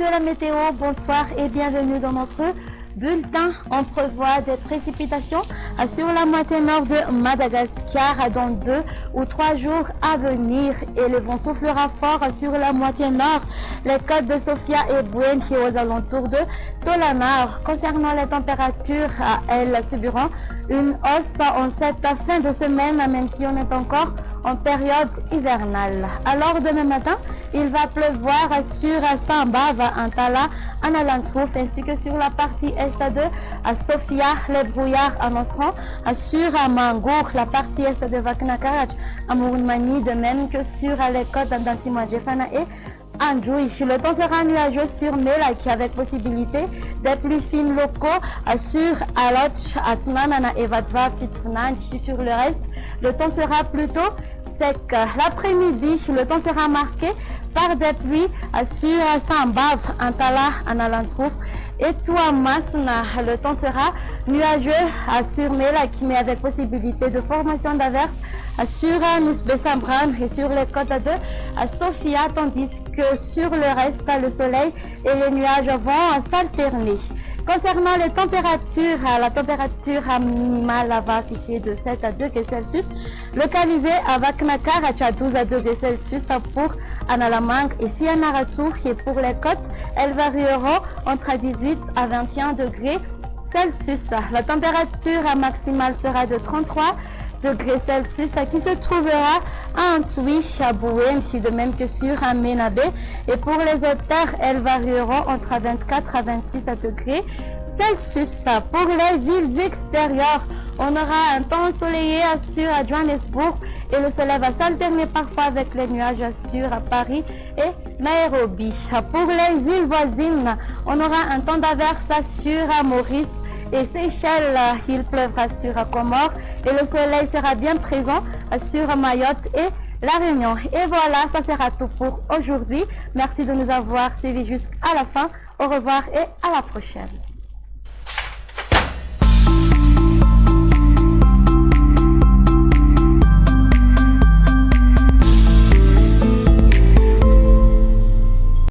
de la météo, bonsoir et bienvenue dans notre bulletin. On prévoit des précipitations sur la moitié nord de Madagascar dans 2 ou 3 jours à venir et le vent soufflera fort sur la moitié nord, les côtes de Sofia et Buen et aux alentours de Tolanar. Concernant les températures, elles subiront une hausse en cette fin de semaine, même si on est encore en période hivernale. Alors demain matin, il va pleuvoir sur Sambava, Antala, Analandshouf ainsi que sur la partie est de Sofia. Les brouillards annonceront sur Mangour, la partie est de Vaknakarach, à Mourmani, de même que sur les côtes d'Antimouadjefana et Andjouich. Le temps sera nuageux sur Melak avec possibilité des pluies fines locaux sur Aloch, Atnanana et Vadva, Fitfnan. Sur le reste, le temps sera plutôt sec. L'après-midi, le temps sera marqué par des pluies sur Sambav, Antala, Analandshouf et Touamasna. Le temps sera nuageux sur Melak, mais avec possibilité de formation d'averses sur Nusbesambran et sur les côtes de Sofia, tandis que sur le reste, le soleil et les nuages vont s'alterner. Concernant les températures, la température minimale va afficher de 7 à 2 degrés Celsius, localisée à Vaknakar à 12 à 2 degrés Celsius pour Analamang et Fianarantsouk, et pour les côtes, elles varieront entre 18 à 21 degrés Celsius. La température maximale sera de 33 degrés Celsius qui se trouvera à Antouich, à Bouen, de même que sur Ménabé. Et pour les hauteurs, elles varieront entre 24 à 26 degrés Celsius. Pour les villes extérieures, on aura un temps ensoleillé sur Johannesburg et le soleil va s'alterner parfois avec les nuages sur Paris et Nairobi. Pour les îles voisines, on aura un temps d'averse sur Maurice et Seychelles. Il pleuvra sur Comores et le soleil sera bien présent sur Mayotte et La Réunion. Et voilà, ça sera tout pour aujourd'hui. Merci de nous avoir suivis jusqu'à la fin. Au revoir et à la prochaine.